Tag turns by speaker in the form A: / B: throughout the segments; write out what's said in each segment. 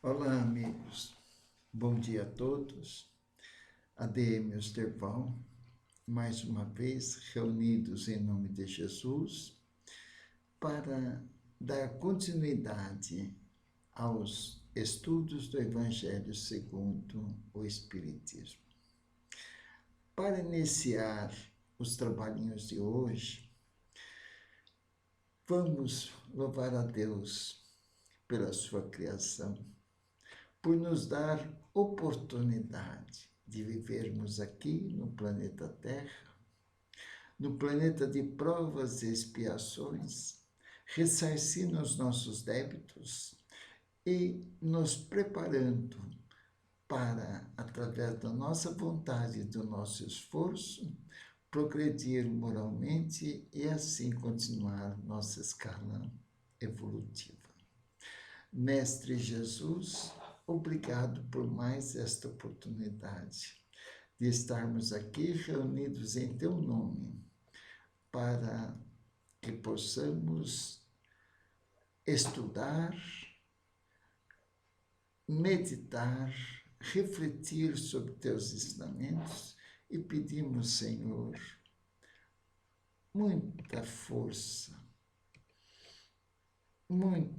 A: Olá, amigos. Bom dia a todos. ADM Osterval, mais uma vez reunidos em nome de Jesus para dar continuidade aos estudos do Evangelho segundo o Espiritismo. Para iniciar os trabalhinhos de hoje, vamos louvar a Deus pela sua criação, por nos dar oportunidade de vivermos aqui no planeta Terra, no planeta de provas e expiações, ressarcindo os nossos débitos e nos preparando para, através da nossa vontade e do nosso esforço, progredir moralmente e assim continuar nossa escala evolutiva. Mestre Jesus, obrigado por mais esta oportunidade de estarmos aqui reunidos em teu nome, para que possamos estudar, meditar, refletir sobre teus ensinamentos e pedimos, Senhor, muita força, muita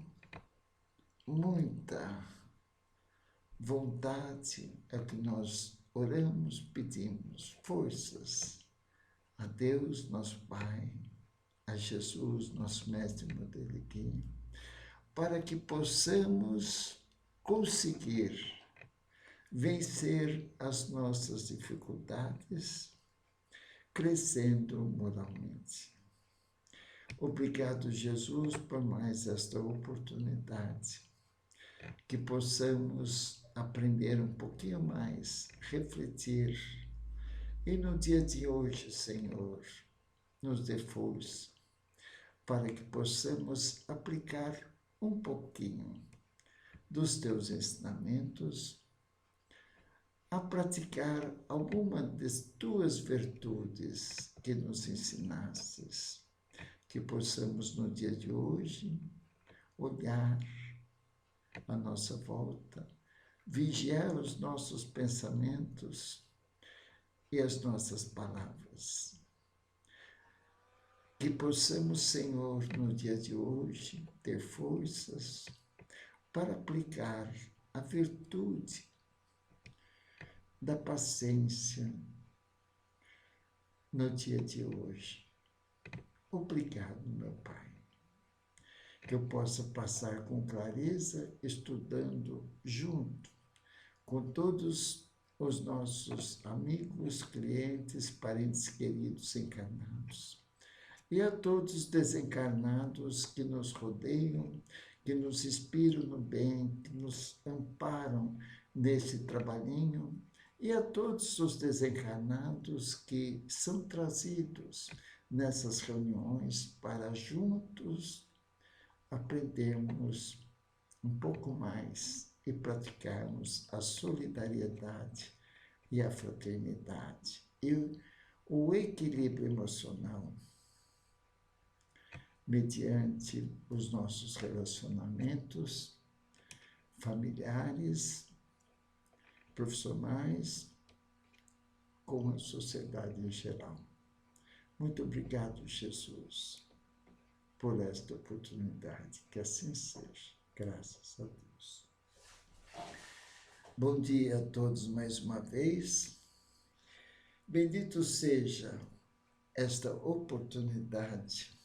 A: vontade é que nós oramos, pedimos forças a Deus, nosso Pai, a Jesus, nosso Mestre modelo aqui, para que possamos conseguir vencer as nossas dificuldades, crescendo moralmente. Obrigado, Jesus, por mais esta oportunidade, que possamos aprender um pouquinho mais, refletir. E no dia de hoje, Senhor, nos dê força para que possamos aplicar um pouquinho dos teus ensinamentos, a praticar alguma das tuas virtudes que nos ensinastes, que possamos no dia de hoje olhar à nossa volta, vigiar os nossos pensamentos e as nossas palavras. Que possamos, Senhor, no dia de hoje, ter forças para aplicar a virtude da paciência no dia de hoje. Obrigado, meu Pai, que eu possa passar com clareza, estudando junto com todos os nossos amigos, clientes, parentes queridos encarnados. E a todos os desencarnados que nos rodeiam, que nos inspiram no bem, que nos amparam nesse trabalhinho, e a todos os desencarnados que são trazidos nessas reuniões para juntos aprendermos um pouco mais e praticarmos a solidariedade e a fraternidade e o equilíbrio emocional mediante os nossos relacionamentos familiares, profissionais, com a sociedade em geral. Muito obrigado, Jesus, por esta oportunidade. Que assim seja. Graças a Deus. Bom dia a todos mais uma vez. Bendito seja esta oportunidade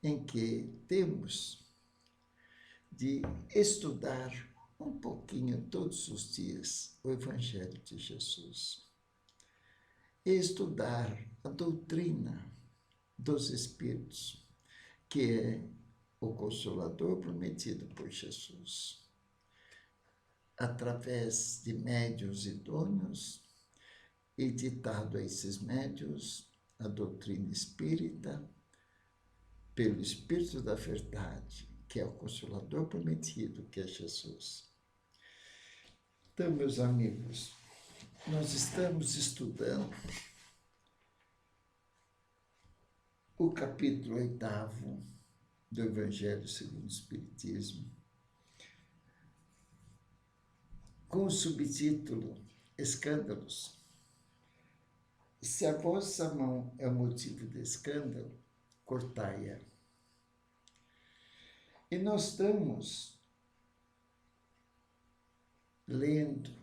A: em que temos de estudar um pouquinho todos os dias o Evangelho de Jesus e estudar a doutrina dos Espíritos, que é o Consolador prometido por Jesus, através de médiuns idôneos e ditado a esses médiuns a doutrina espírita, pelo Espírito da Verdade, que é o Consolador prometido, que é Jesus. Então, meus amigos, nós estamos estudando o capítulo 8º do Evangelho segundo o Espiritismo, com o subtítulo Escândalos. Se a vossa mão é o motivo de escândalo, cortai-a. E nós estamos lendo,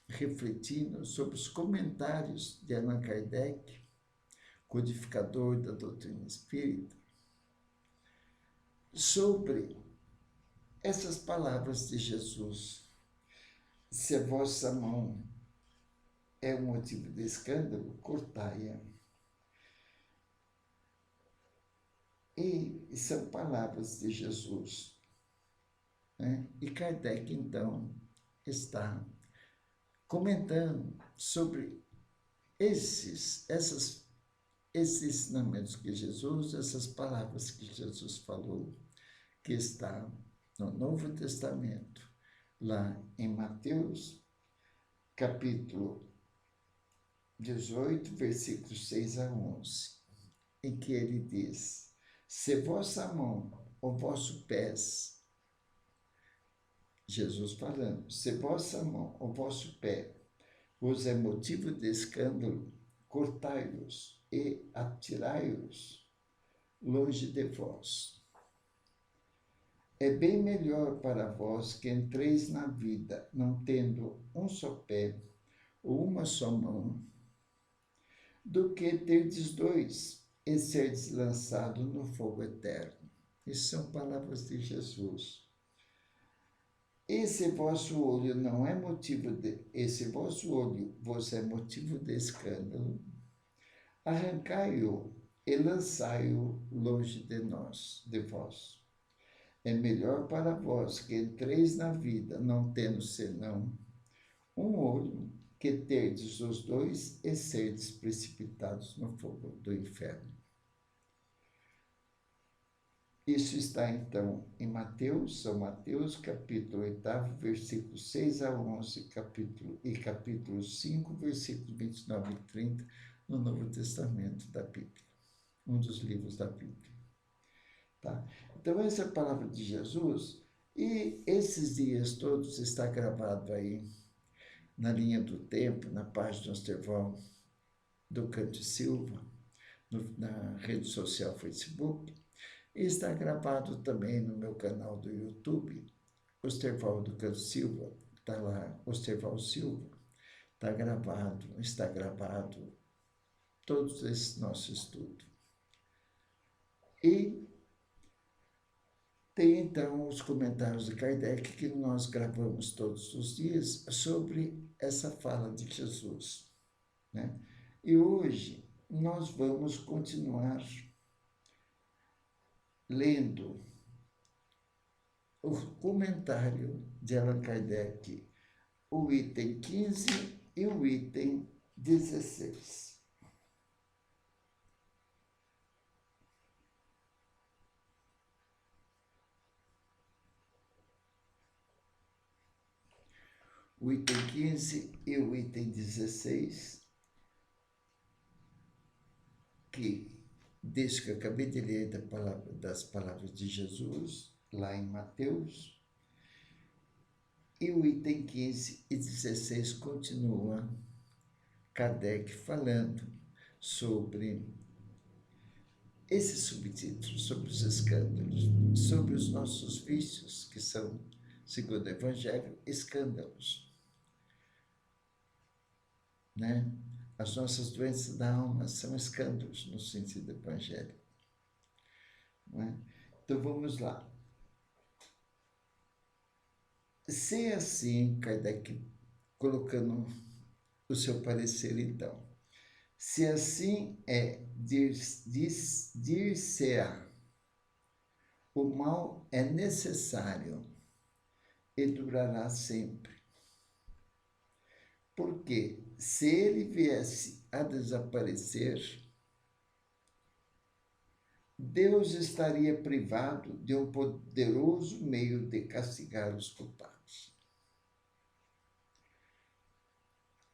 A: refletindo sobre os comentários de Allan Kardec, codificador da doutrina espírita, sobre essas palavras de Jesus. Se a vossa mão é um motivo de escândalo, cortai-a. E são palavras de Jesus, né? E Kardec, então, está comentando sobre esses ensinamentos que Jesus, essas palavras que Jesus falou, que está no Novo Testamento, lá em Mateus, capítulo 18, versículos 6 a 11, em que ele diz: se vossa mão ou vosso pés, Jesus falando, se vossa mão ou vosso pé vos é motivo de escândalo, cortai-os e atirai-os longe de vós. É bem melhor para vós que entreis na vida, não tendo um só pé ou uma só mão, do que terdes dois e serdes lançado no fogo eterno. Isso são palavras de Jesus. Esse vosso olho não é motivo de... Esse vosso olho vos é motivo de escândalo, arrancai-o e lançai-o longe de nós, de vós. É melhor para vós que entreis na vida, não tendo senão um olho, que terdes os dois e serdes precipitados no fogo do inferno. Isso está, então, em São Mateus, capítulo 8, versículos 6 a 11, capítulo 5, versículos 29 e 30, no Novo Testamento da Bíblia, um dos livros da Bíblia. Tá? Então, essa é a palavra de Jesus, e esses dias todos está gravado aí, na linha do tempo, na página do Osterval do Canto Silva, na rede social Facebook, e está gravado também no meu canal do YouTube, Osterval do Canto Silva, está lá, Osterval Silva, está gravado todos esse nosso estudo. E tem, então, os comentários de Kardec que nós gravamos todos os dias sobre essa fala de Jesus, né? E hoje nós vamos continuar lendo o comentário de Allan Kardec, o item 15 e o item 16. O item 15 e o item 16, que, desde que eu acabei de ler das palavras de Jesus, lá em Mateus, e o item 15 e 16 continua Kardec falando sobre esses subtítulos, sobre os escândalos, sobre os nossos vícios, que são, segundo o Evangelho, escândalos, né? As nossas doenças da alma são escândalos no sentido evangélico, né? Então vamos lá. Se assim, Kardec colocando o seu parecer, então, se assim é, dir-se-á, o mal é necessário e durará sempre. Porque se ele viesse a desaparecer, Deus estaria privado de um poderoso meio de castigar os culpados.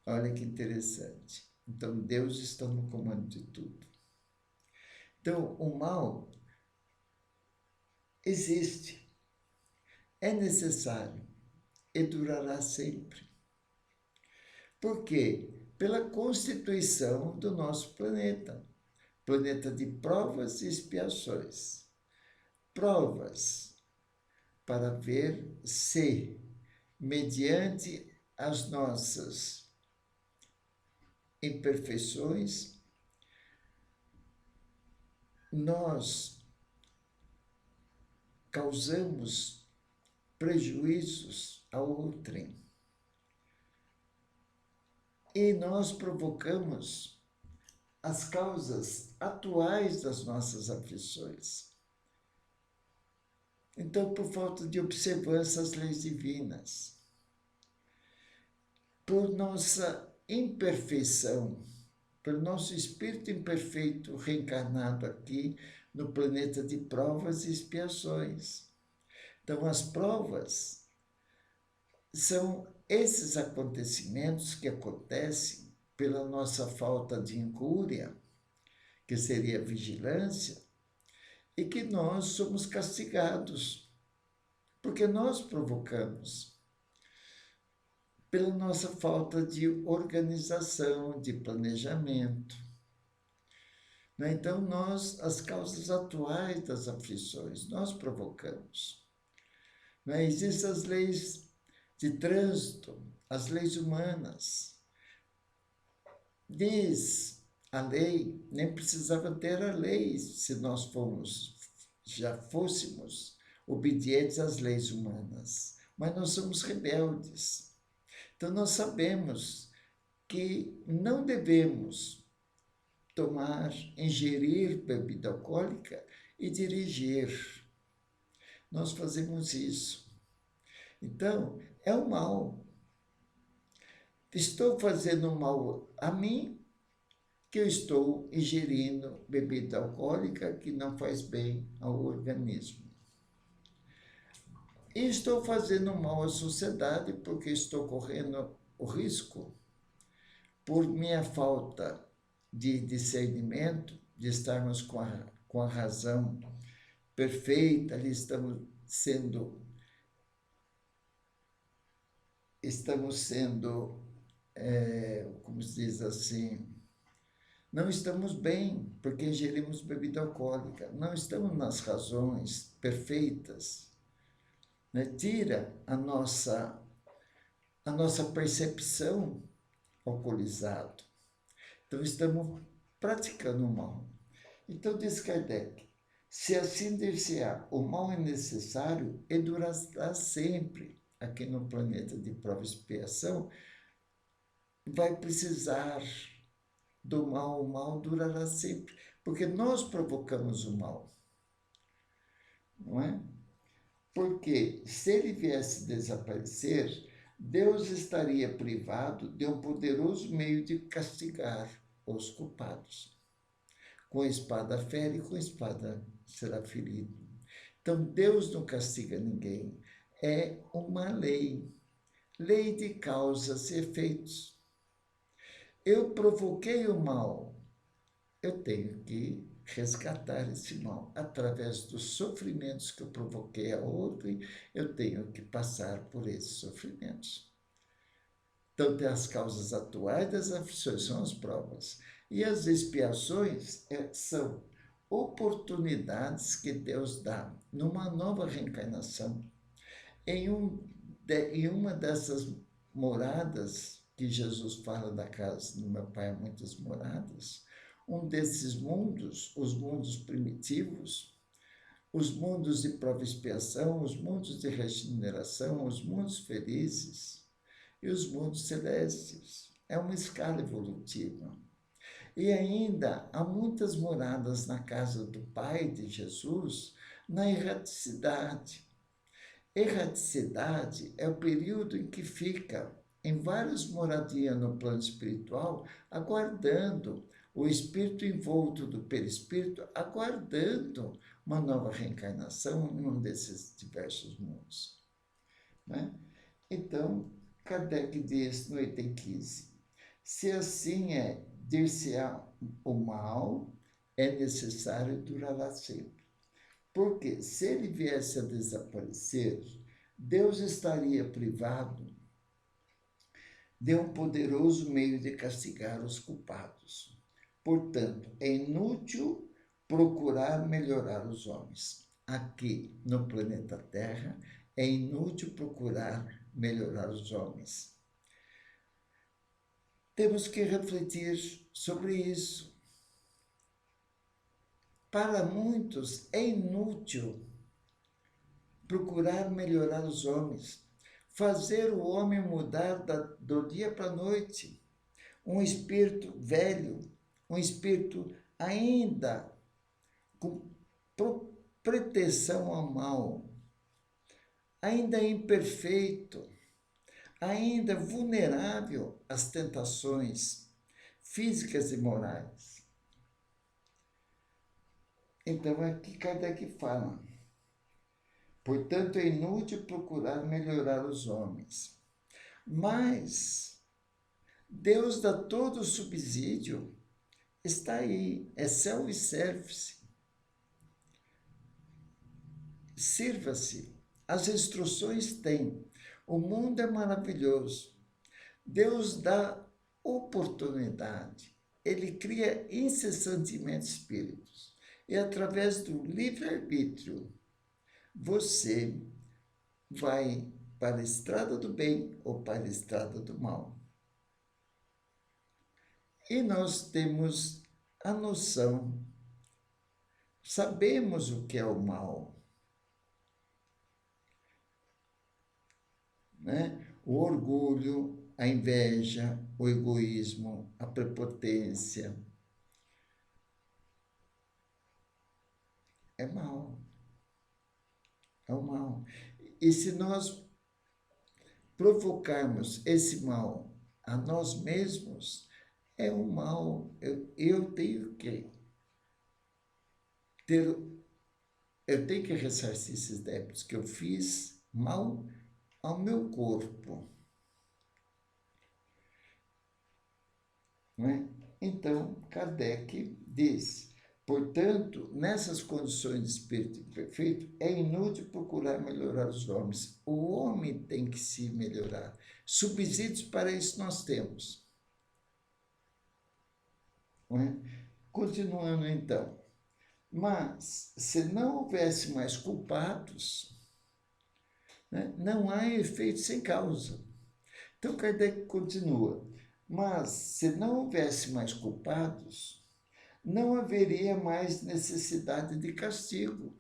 A: Olha que interessante. Então, Deus está no comando de tudo. Então, o mal existe, é necessário e durará sempre. Por quê? Pela constituição do nosso planeta de provas e expiações. Provas para ver se, mediante as nossas imperfeições, nós causamos prejuízos a outrem. E nós provocamos as causas atuais das nossas aflições. Então, por falta de observância às leis divinas, por nossa imperfeição, pelo nosso espírito imperfeito reencarnado aqui no planeta de provas e expiações. Então, as provas são esses acontecimentos que acontecem pela nossa falta de incúria, que seria a vigilância, e que nós somos castigados, porque nós provocamos, pela nossa falta de organização, de planejamento. Então, as causas atuais das aflições, nós provocamos. Existem as leis de trânsito, as leis humanas. Diz a lei, nem precisava ter a lei se nós já fôssemos obedientes às leis humanas, mas nós somos rebeldes. Então nós sabemos que não devemos ingerir bebida alcoólica e dirigir. Nós fazemos isso. Então, é o mal. Estou fazendo mal a mim, que eu estou ingerindo bebida alcoólica que não faz bem ao organismo. E estou fazendo mal à sociedade porque estou correndo o risco, por minha falta de discernimento, de estarmos com a razão perfeita, ali estamos sendo como se diz assim, não estamos bem porque ingerimos bebida alcoólica, não estamos nas razões perfeitas, tira a nossa percepção alcoolizado. Então estamos praticando o mal. Então diz Kardec, se assim dir-se-á, o mal é necessário e durará sempre. Aqui no planeta de prova e expiação, vai precisar do mal, o mal durará sempre, porque nós provocamos o mal, não é? Porque se ele viesse desaparecer, Deus estaria privado de um poderoso meio de castigar os culpados. Com a espada fere, com a espada será ferido. Então Deus não castiga ninguém, é uma lei de causas e efeitos. Eu provoquei o mal, eu tenho que resgatar esse mal. Através dos sofrimentos que eu provoquei a outro, eu tenho que passar por esses sofrimentos. Então, tem as causas atuais das aflições, são as provas. E as expiações são oportunidades que Deus dá numa nova reencarnação. Em uma dessas moradas, que Jesus fala da casa do meu Pai há muitas moradas, um desses mundos, os mundos primitivos, os mundos de prova e expiação, os mundos de regeneração, os mundos felizes e os mundos celestes. É uma escala evolutiva. E ainda há muitas moradas na casa do Pai de Jesus, na erraticidade. Erraticidade é o período em que fica em várias moradias no plano espiritual, aguardando o espírito envolto do perispírito, aguardando uma nova reencarnação em um desses diversos mundos. Né? Então, Kardec diz no item 15, se assim é, dir-se-á o mal, é necessário e durará sempre. Porque se ele viesse a desaparecer, Deus estaria privado de um poderoso meio de castigar os culpados. Portanto, é inútil procurar melhorar os homens. Aqui no planeta Terra, é inútil procurar melhorar os homens. Temos que refletir sobre isso. Para muitos, é inútil procurar melhorar os homens, fazer o homem mudar do dia para a noite. Um espírito velho, um espírito ainda com pretensão ao mal, ainda imperfeito, ainda vulnerável às tentações físicas e morais. Então, é que Kardec fala. Portanto, é inútil procurar melhorar os homens. Mas Deus dá todo o subsídio, está aí, é céu e serve-se. Sirva-se. As instruções tem. O mundo é maravilhoso. Deus dá oportunidade. Ele cria incessantemente espíritos. E através do livre-arbítrio, você vai para a estrada do bem ou para a estrada do mal. E nós temos a noção, sabemos o que é o mal, né? O orgulho, a inveja, o egoísmo, a prepotência. É mal. É o mal. E se nós provocarmos esse mal a nós mesmos, é um mal. Eu tenho que ter, eu tenho que ressarcir esses débitos que eu fiz mal ao meu corpo. Não é? Então, Kardec diz, portanto, nessas condições de espírito imperfeito, é inútil procurar melhorar os homens. O homem tem que se melhorar. Subsídios para isso nós temos. Não é? Continuando então. Mas, se não houvesse mais culpados, né, não há efeito sem causa. Então, Kardec continua. Mas, se não houvesse mais culpados, não haveria mais necessidade de castigo.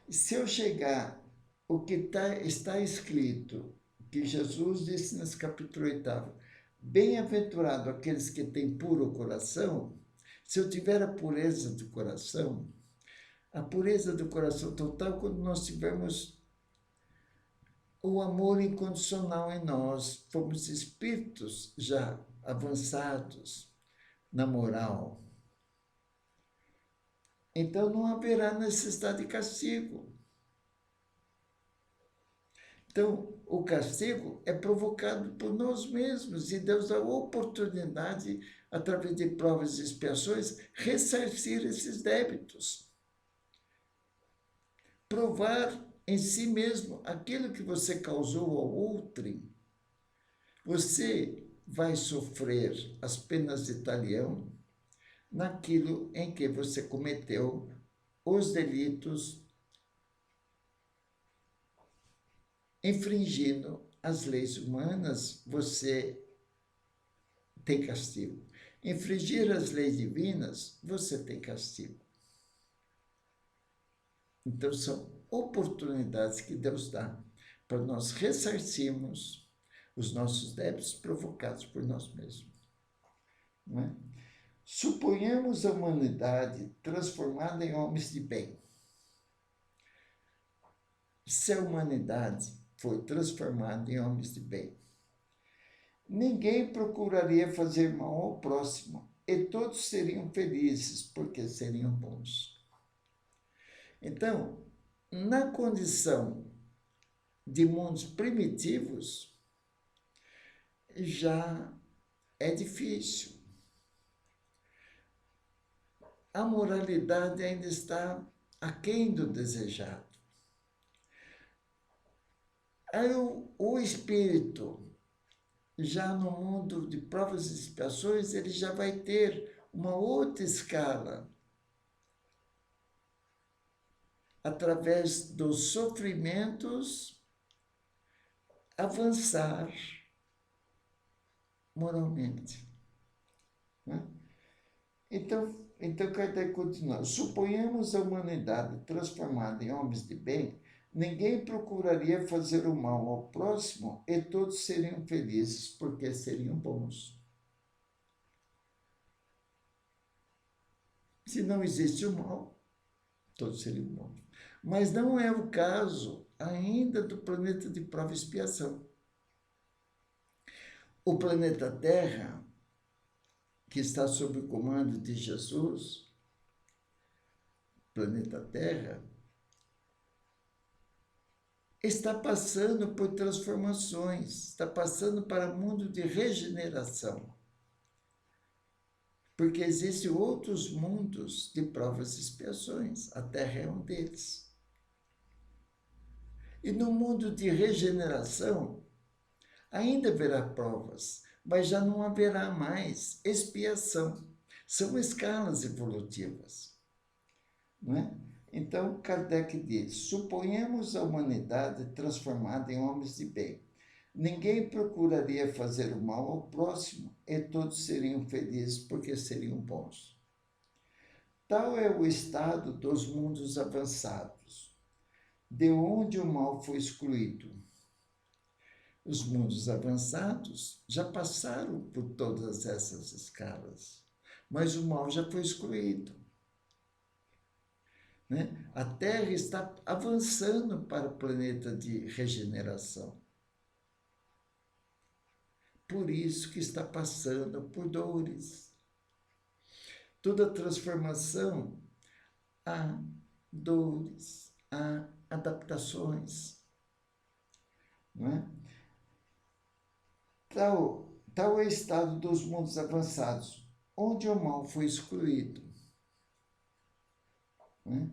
A: Se eu chegar, o que está escrito, que Jesus disse nesse capítulo 8, bem-aventurado aqueles que têm puro coração, se eu tiver a pureza do coração total, quando nós tivermos o amor incondicional em nós, fomos espíritos já avançados na moral. Então não haverá necessidade de castigo. Então, o castigo é provocado por nós mesmos e Deus dá a oportunidade, através de provas e expiações, ressarcir esses débitos. Provar em si mesmo aquilo que você causou ao outrem. Você vai sofrer as penas de talião naquilo em que você cometeu os delitos infringindo as leis humanas, você tem castigo. Infringir as leis divinas, você tem castigo. Então, são oportunidades que Deus dá para nós ressarcirmos os nossos débitos provocados por nós mesmos. Não é? Suponhamos a humanidade transformada em homens de bem. Se a humanidade foi transformada em homens de bem, ninguém procuraria fazer mal ao próximo e todos seriam felizes porque seriam bons. Então, na condição de mundos primitivos, já é difícil. A moralidade ainda está aquém do desejado. Aí o espírito, já no mundo de provas e expiações, ele já vai ter uma outra escala, através dos sofrimentos, avançar moralmente. Né? Então Kardec continua. Suponhamos a humanidade transformada em homens de bem, ninguém procuraria fazer o mal ao próximo e todos seriam felizes porque seriam bons. Se não existe o mal, todos seriam bons. Mas não é o caso ainda do planeta de prova e expiação. O planeta Terra, que está sob o comando de Jesus, planeta Terra, está passando por transformações, está passando para um mundo de regeneração. Porque existem outros mundos de provas e expiações, a Terra é um deles. E no mundo de regeneração, ainda haverá provas, mas já não haverá mais expiação. São escalas evolutivas. Não é? Então, Kardec diz, suponhamos a humanidade transformada em homens de bem. Ninguém procuraria fazer o mal ao próximo e todos seriam felizes porque seriam bons. Tal é o estado dos mundos avançados, de onde o mal foi excluído. Os mundos avançados já passaram por todas essas escalas, mas o mal já foi excluído. Né? A Terra está avançando para o planeta de regeneração. Por isso que está passando por dores. Toda transformação há dores, há adaptações. Não é? Tal é o estado dos mundos avançados, onde o mal foi excluído. Né?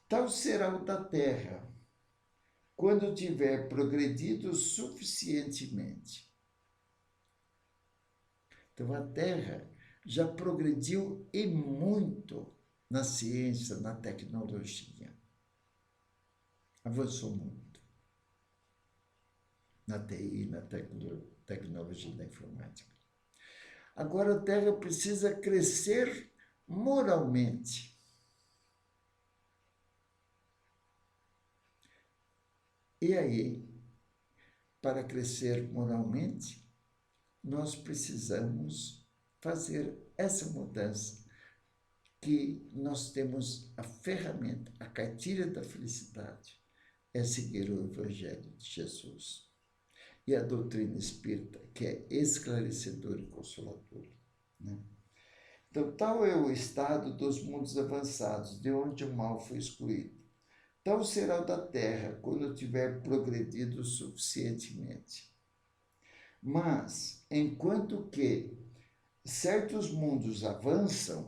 A: Tal será o da Terra, quando tiver progredido suficientemente. Então, a Terra já progrediu e muito na ciência, na tecnologia. Avançou muito. Na TI, na tecnologia da informática. Agora a Terra precisa crescer moralmente. E aí, para crescer moralmente, nós precisamos fazer essa mudança, que nós temos a ferramenta, a cartilha da felicidade, é seguir o Evangelho de Jesus. E a doutrina espírita, que é esclarecedora e consoladora. Né? Então, tal é o estado dos mundos avançados, de onde o mal foi excluído. Tal será o da Terra, quando tiver progredido suficientemente. Mas, enquanto que certos mundos avançam,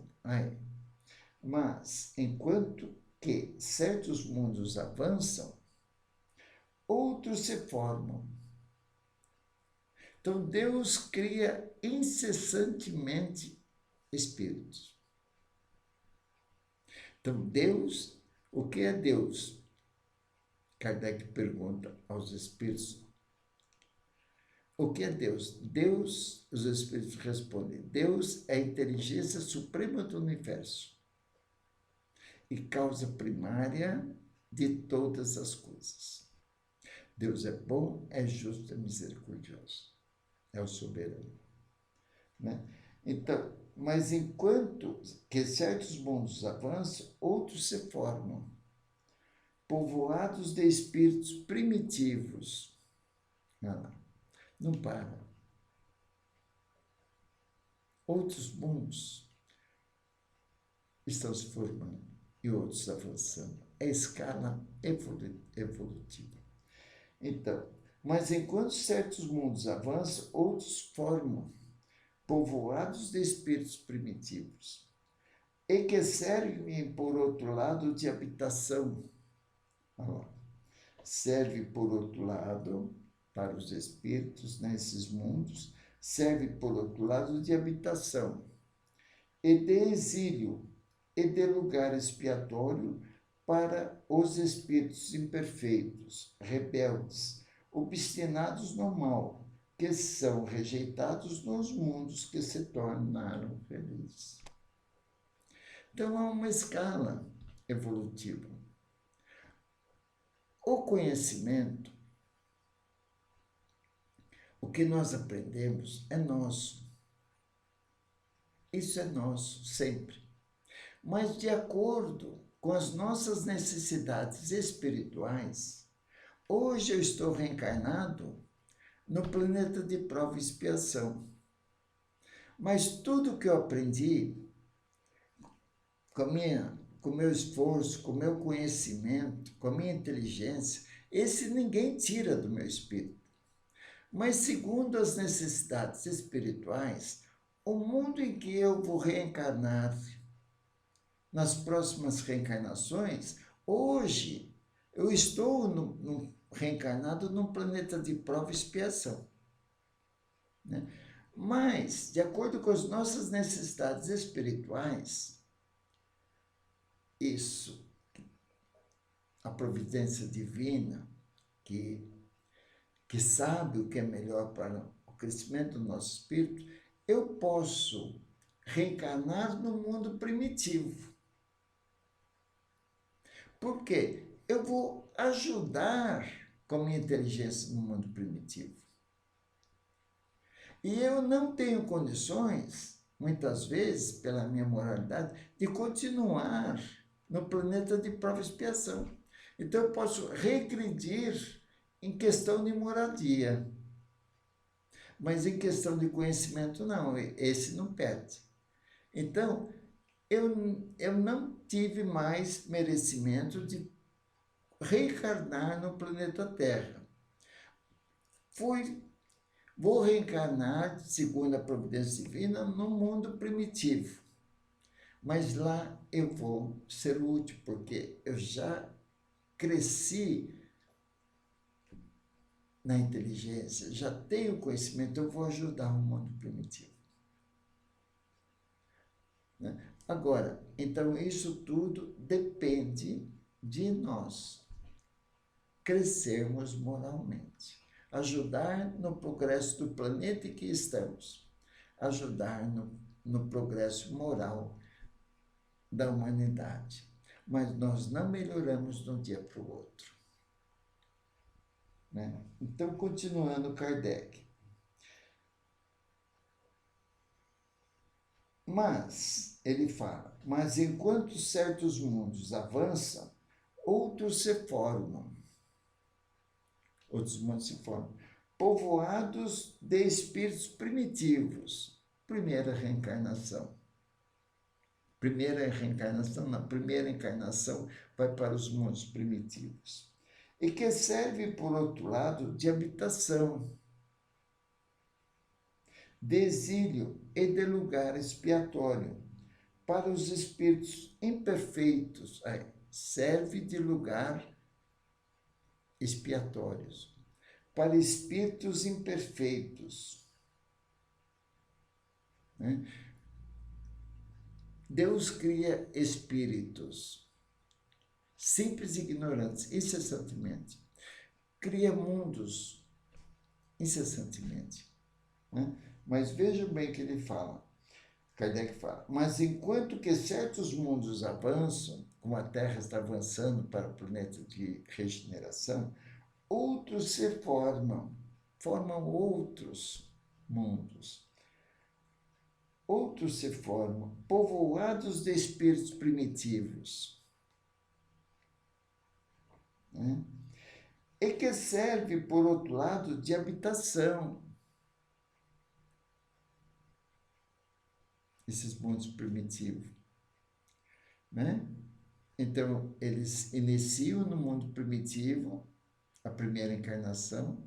A: outros se formam. Então, Deus cria incessantemente espíritos. Então, Deus, o que é Deus? Kardec pergunta aos espíritos, o que é Deus? Deus, os espíritos respondem, Deus é a inteligência suprema do universo e causa primária de todas as coisas. Deus é bom, é justo, é misericordioso. É o soberano. Né? Então, mas enquanto que certos mundos avançam, outros se formam, povoados de espíritos primitivos. Não para. Outros mundos estão se formando e outros avançando. É escala evolutiva. Então, mas enquanto certos mundos avançam, outros formam, povoados de espíritos primitivos, e que servem, por outro lado, de habitação. serve, por outro lado, para os espíritos nesses mundos, serve, por outro lado, de habitação e de exílio e de lugar expiatório para os espíritos imperfeitos, rebeldes, obstinados no mal, que são rejeitados nos mundos que se tornaram felizes. Então, há uma escala evolutiva. O conhecimento, o que nós aprendemos, é nosso. Isso é nosso, sempre. Mas, de acordo com as nossas necessidades espirituais, hoje eu estou reencarnado no planeta de prova e expiação. Mas tudo que eu aprendi, com o meu esforço, com o meu conhecimento, com a minha inteligência, esse ninguém tira do meu espírito. Mas, segundo as necessidades espirituais, o mundo em que eu vou reencarnar nas próximas reencarnações, hoje eu estou reencarnado num planeta de prova e expiação. Né? Mas, de acordo com as nossas necessidades espirituais, isso, a providência divina, que sabe o que é melhor para o crescimento do nosso espírito, eu posso reencarnar no mundo primitivo. Por quê? Eu vou ajudar com a minha inteligência no mundo primitivo. E eu não tenho condições, muitas vezes, pela minha moralidade, de continuar no planeta de prova e expiação. Então, eu posso regredir em questão de moradia. Mas em questão de conhecimento, não. Esse não perde. Então, eu não tive mais merecimento de reencarnar no planeta Terra. Vou reencarnar, segundo a providência divina, no mundo primitivo. Mas lá eu vou ser útil, porque eu já cresci na inteligência, já tenho conhecimento, eu vou ajudar o mundo primitivo. Né? Agora, então isso tudo depende de nós crescermos moralmente, ajudar no progresso do planeta em que estamos, ajudar no progresso moral da humanidade. Mas nós não melhoramos de um dia para o outro. Né? Então, continuando Kardec. Mas, ele fala, mas enquanto certos mundos avançam, outros se formam. Outros mundos se formam. Povoados de espíritos primitivos. Primeira reencarnação. Primeira encarnação vai para os mundos primitivos. E que serve, por outro lado, de habitação, de exílio e de lugar expiatório para os espíritos imperfeitos. Serve de lugar expiatórios para espíritos imperfeitos. Né? Deus cria espíritos simples e ignorantes, incessantemente. Cria mundos incessantemente. Né? Mas vejam bem o que ele fala. Kardec fala, mas enquanto que certos mundos avançam, como a Terra está avançando para o planeta de regeneração, outros se formam outros mundos. Outros se formam, povoados de espíritos primitivos. Né? E que serve, por outro lado, de habitação. Esses mundos primitivos. Né? Então, eles iniciam no mundo primitivo, a primeira encarnação,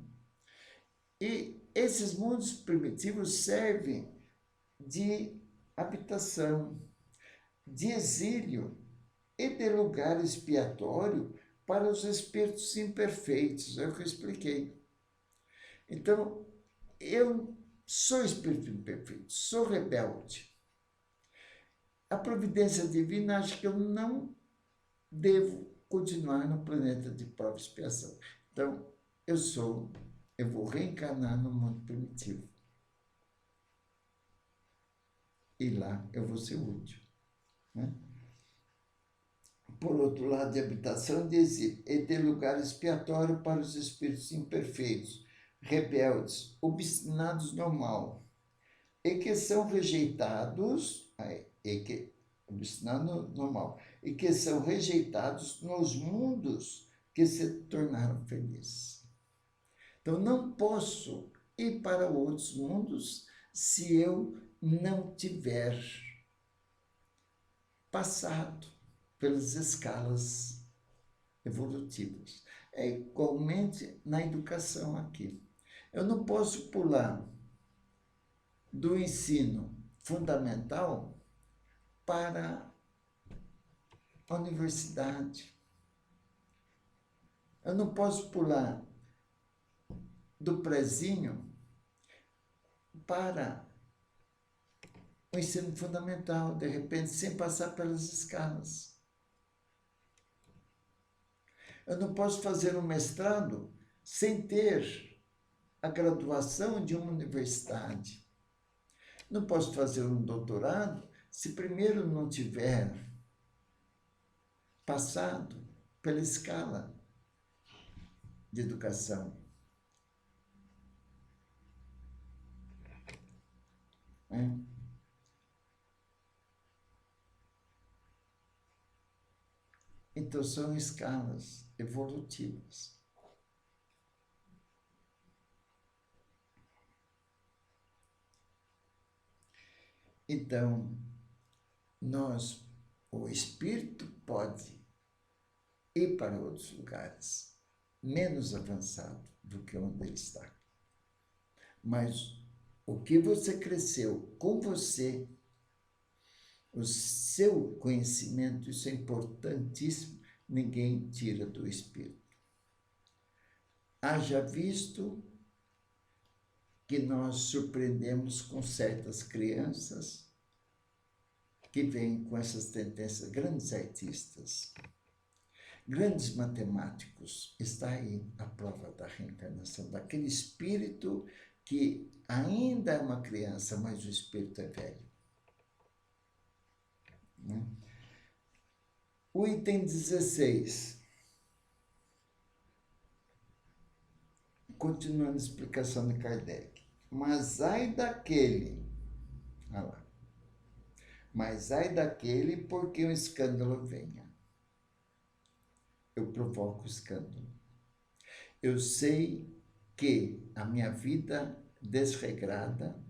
A: e esses mundos primitivos servem de habitação, de exílio e de lugar expiatório para os espíritos imperfeitos, é o que eu expliquei. Então, eu sou espírito imperfeito, sou rebelde. A providência divina acha que eu não devo continuar no planeta de prova e expiação. Então, eu vou reencarnar no mundo primitivo. E lá eu vou ser útil. Né? Por outro lado, de habitação, diz, e de lugar expiatório para os espíritos imperfeitos, rebeldes, obstinados no mal, e que são rejeitados, obstinados no mal, e que são rejeitados nos mundos que se tornaram felizes. Então, não posso ir para outros mundos se eu não tiver passado pelas escalas evolutivas. É igualmente na educação aqui. Eu não posso pular do ensino fundamental para a universidade. Eu não posso pular do prezinho para o ensino fundamental, de repente, sem passar pelas escalas. Eu não posso fazer um mestrado sem ter a graduação de uma universidade. Não posso fazer um doutorado se primeiro não tiver passado pela escala de educação. Então, são escalas evolutivas. Então, o espírito pode ir para outros lugares menos avançado do que onde ele está. Mas o que você cresceu com você, o seu conhecimento, isso é importantíssimo, ninguém tira do espírito. Haja visto que nós surpreendemos com certas crianças que vêm com essas tendências, grandes artistas, grandes matemáticos. Está aí a prova da reencarnação, daquele espírito que ainda é uma criança, mas o espírito é velho. O item 16. Continuando a explicação de Kardec. Mas ai daquele, olha lá, mas ai daquele porque um escândalo venha. Eu provoco escândalo. Eu sei que a minha vida desregrada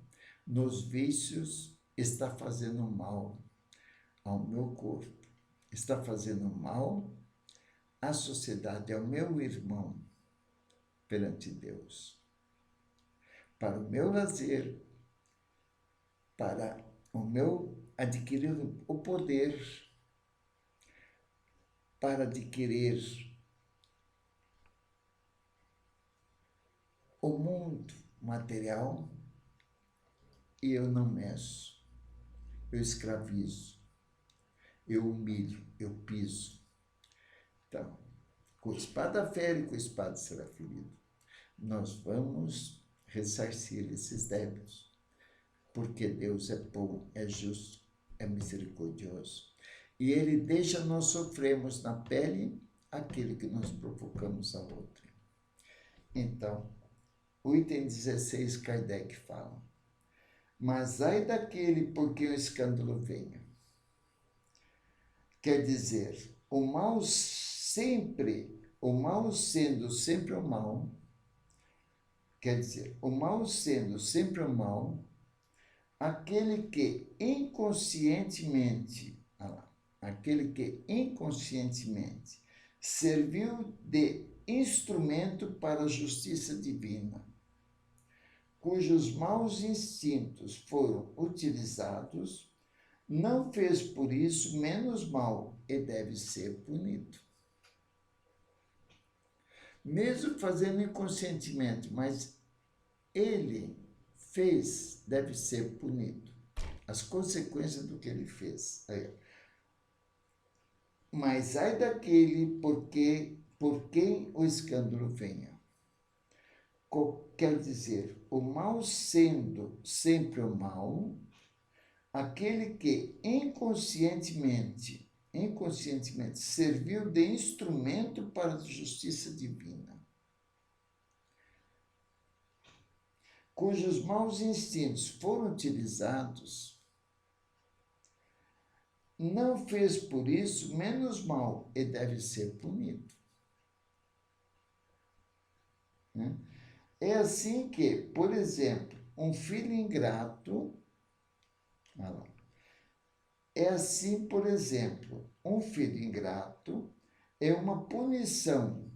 A: nos vícios está fazendo mal ao meu corpo, está fazendo mal à sociedade, ao meu irmão perante Deus. Para o meu lazer, para o meu adquirir o poder, para adquirir o mundo material, e eu não meço, eu escravizo, eu humilho, eu piso. Então, com espada fere, com espada será ferido. Nós vamos ressarcir esses débitos, porque Deus é bom, é justo, é misericordioso. E Ele deixa nós sofrermos na pele aquilo que nós provocamos a outro. Então, o item 16, Kardec fala, mas ai daquele por quem o escândalo venha. Quer dizer, o mal sendo sempre o mal, quer dizer, o mal sendo sempre o mal, aquele que inconscientemente serviu de instrumento para a justiça divina, cujos maus instintos foram utilizados, não fez por isso menos mal e deve ser punido. mesmo fazendo inconscientemente, mas ele fez, deve ser punido. As consequências do que ele fez. Aí, mas ai daquele por quem o escândalo venha. Quer dizer, o mal sendo sempre o mal, aquele que inconscientemente serviu de instrumento para a justiça divina, cujos maus instintos foram utilizados, não fez por isso menos mal e deve ser punido. Né? É assim que, por exemplo, um filho ingrato. É assim, por exemplo, um filho ingrato é uma punição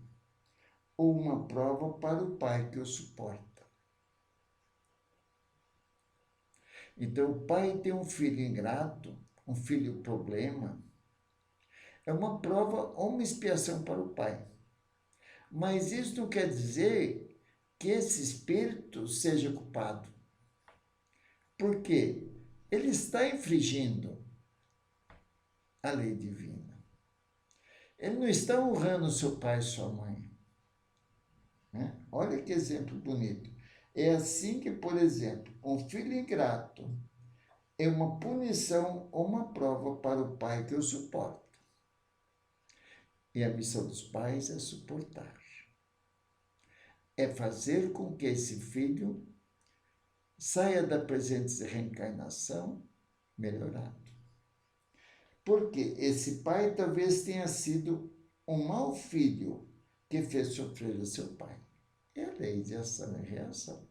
A: ou uma prova para o pai que o suporta. Então, o pai tem um filho ingrato, um filho problema, é uma prova ou uma expiação para o pai. Mas isso não quer dizer que esse espírito seja culpado. Por quê? Ele está infringindo a lei divina. Ele não está honrando seu pai e sua mãe. Né? Olha que exemplo bonito. É assim que, por exemplo, um filho ingrato é uma punição ou uma prova para o pai que o suporta. E a missão dos pais é suportar. É fazer com que esse filho saia da presente reencarnação melhorado. Porque esse pai talvez tenha sido um mau filho que fez sofrer o seu pai. É a lei de ação e reação.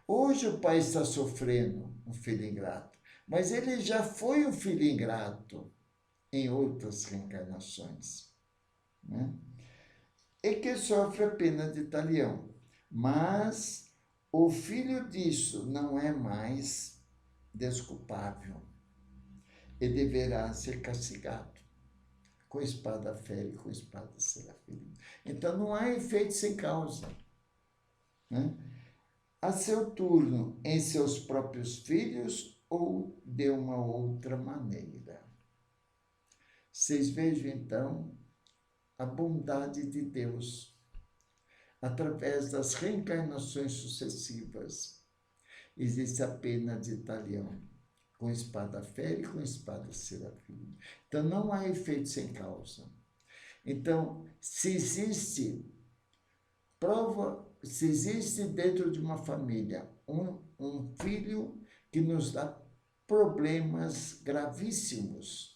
A: Hoje o pai está sofrendo um filho ingrato, mas ele já foi um filho ingrato em outras reencarnações. Né? E que sofre a pena de talião. Mas o filho disso não é mais desculpável e deverá ser castigado. Com espada fere, com espada será ferido. Então não há efeito sem causa. Né? A seu turno em seus próprios filhos ou de uma outra maneira. Vocês vejam, então, a bondade de Deus através das reencarnações sucessivas. Existe a pena de talião. Com espada fere, com espada será ferido. Então, não há efeito sem causa. Então, se existe dentro de uma família um filho que nos dá problemas gravíssimos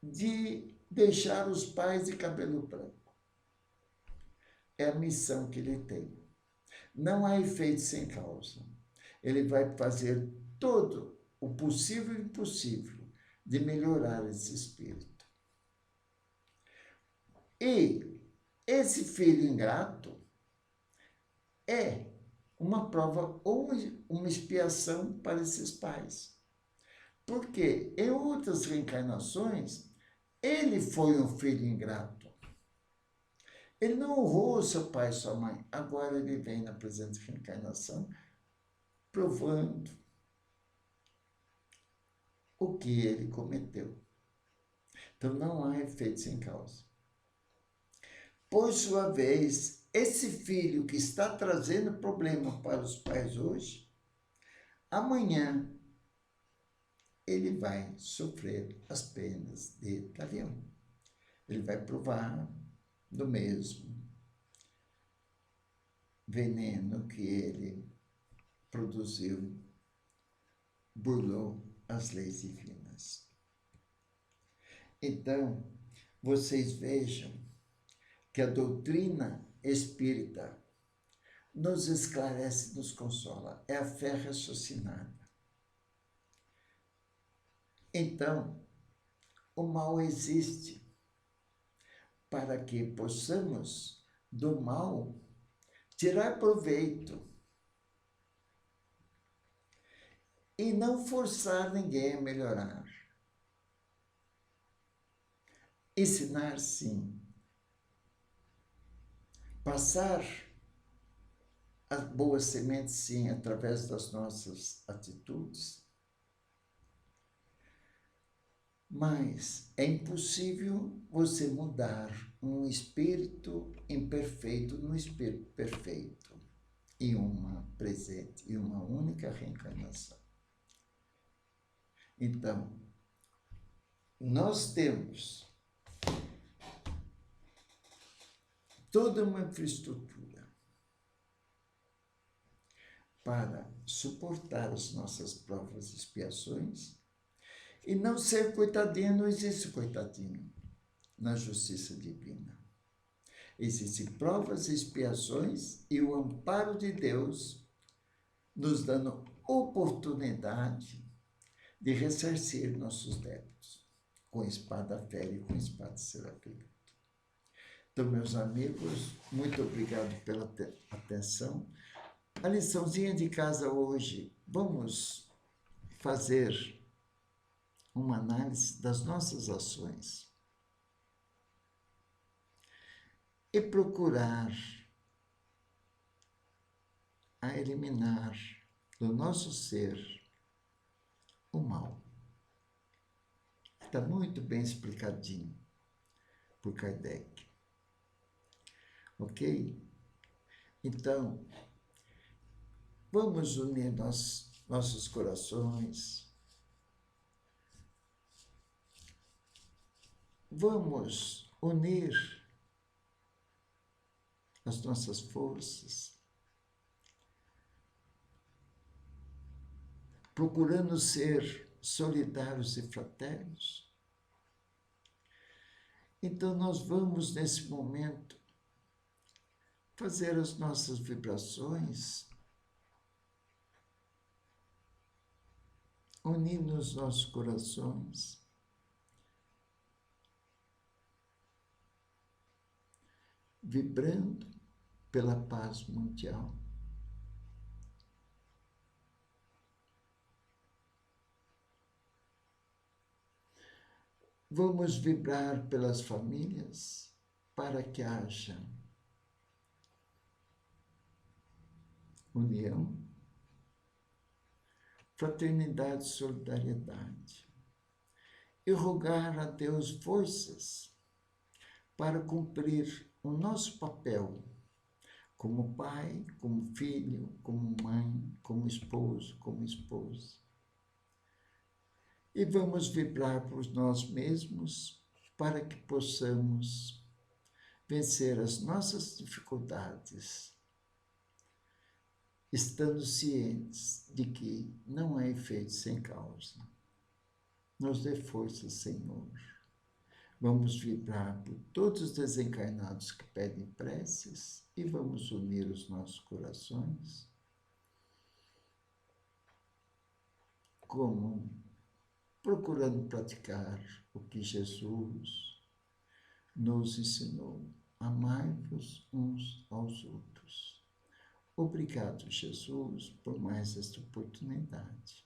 A: de deixar os pais de cabelo branco. É a missão que ele tem. Não há efeito sem causa. Ele vai fazer todo o possível e impossível de melhorar esse espírito. E esse filho ingrato é uma prova ou uma expiação para esses pais. Porque em outras reencarnações, ele foi um filho ingrato. Ele não honrou seu pai e sua mãe. Agora ele vem na presente reencarnação provando o que ele cometeu. Então não há efeito sem causa. Por sua vez, esse filho que está trazendo problema para os pais hoje, amanhã ele vai sofrer as penas de talião. Ele vai provar do mesmo veneno que ele produziu, burlou as leis divinas. Então, vocês vejam que a doutrina espírita nos esclarece, nos consola. É a fé raciocinada. Então, o mal existe para que possamos do mal tirar proveito e não forçar ninguém a melhorar. Ensinar, sim, passar as boas sementes, sim, através das nossas atitudes, mas é impossível você mudar um espírito imperfeito num espírito perfeito em em uma única reencarnação. Então, nós temos toda uma infraestrutura para suportar as nossas provas e expiações e não ser coitadinho. Não existe coitadinho na justiça divina. Existem provas e expiações e o amparo de Deus nos dando oportunidade de ressarcir nossos débitos com espada férrea e com espada serafina. Então, meus amigos, muito obrigado pela atenção. A liçãozinha de casa hoje, vamos fazer uma análise das nossas ações e procurar a eliminar do nosso ser o mal. Está muito bem explicadinho por Kardec. Ok? Então, vamos unir nossos corações. Vamos unir as nossas forças, procurando ser solidários e fraternos. Então, nós vamos, nesse momento, fazer as nossas vibrações, unindo os nossos corações, vibrando pela paz mundial. Vamos vibrar pelas famílias para que haja união, fraternidade e solidariedade. E rogar a Deus forças para cumprir o nosso papel como pai, como filho, como mãe, como esposo, como esposa. E vamos vibrar por nós mesmos para que possamos vencer as nossas dificuldades, estando cientes de que não há efeito sem causa. Nos dê força, Senhor. Vamos vibrar por todos os desencarnados que pedem preces e vamos unir os nossos corações como procurando praticar o que Jesus nos ensinou. Amai-vos uns aos outros. Obrigado, Jesus, por mais esta oportunidade.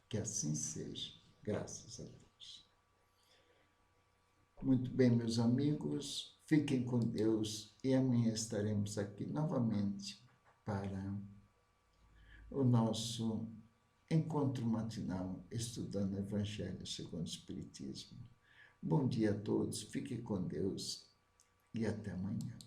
A: Que assim seja, graças a Deus. Muito bem, meus amigos, fiquem com Deus e amanhã estaremos aqui novamente para o nosso encontro matinal estudando o Evangelho segundo o Espiritismo. Bom dia a todos, fiquem com Deus e até amanhã.